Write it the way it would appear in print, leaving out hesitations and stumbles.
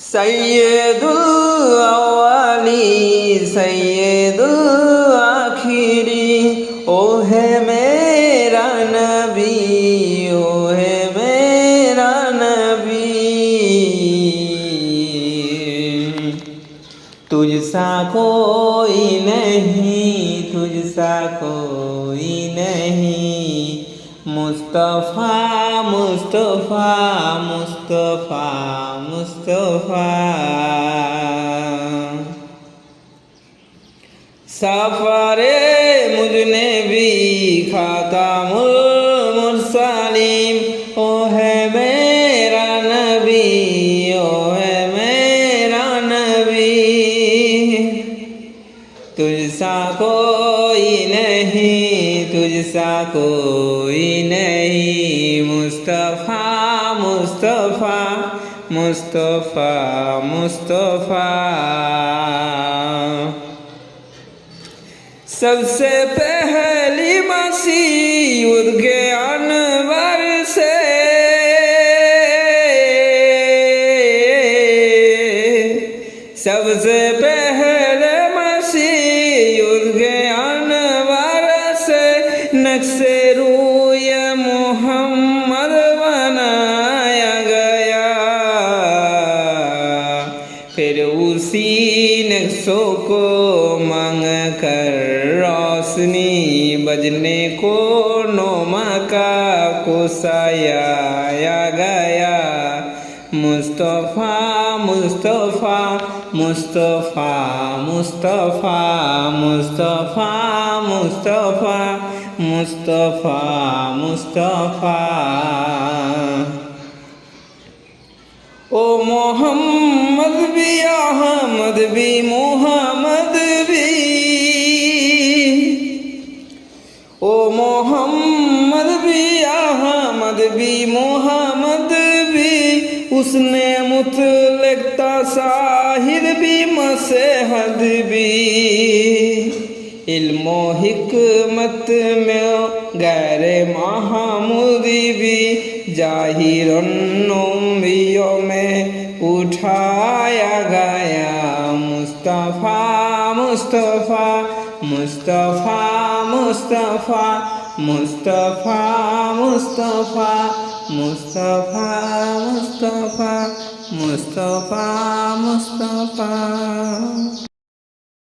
सैयदुल अव्वली सैयदुल आखिरी, ओ है मेरा नबी, ओ है मेरा नबी। तुझसा कोई नहीं, तुझसा कोई नहीं, मुस्तफ़ा मुस्तफ़ा मुस्तफ़ा मुस्तफ़ा। सफ़रे मुझने भी खातामुल मुरसलीम, ओ है मेरा नबी, ओ है मेरा नबी। तुझसा कोई नहीं, तुझसा कोई नहीं, मुस्तफ़ा मुस्तफ़ा मुस्तफ़ा मुस्तफ़ा। सबसे पहली मसीह के अनवर से, सबसे पहले मसीह के अनवर से, नक्शे रूय मोहम्मद बनाया गया। फिर उसी नक्शों को मांग कर रोशनी बजने को नौमका को साया गया। मुस्तफ़ा मुस्तफ़ा मुस्तफ़ा मुस्तफ़ा मुस्तफ़ा मुस्तफ़ा मुस्तफ़ा मुस्तफ़ा। ओ मोहम्मद भी अहमद भी मोहम्मद भी, ओ मोहम्मद भी अहमद भी मोहम्मद भी। उसने मुतलक तासाहिर भी मसहद भी, इल्मो हिकमत में गैर महामुदी भी, जाहिरन्नोमियों में उठाया गया। मुस्तफ़ा मुस्तफ़ा मुस्तफ़ा मुस्तफ़ा मुस्तफ़ा मुस्तफ़ा मुस्तफ़ा मुस्तफ़ा मुस्तफ़ा मुस्तफ़ा।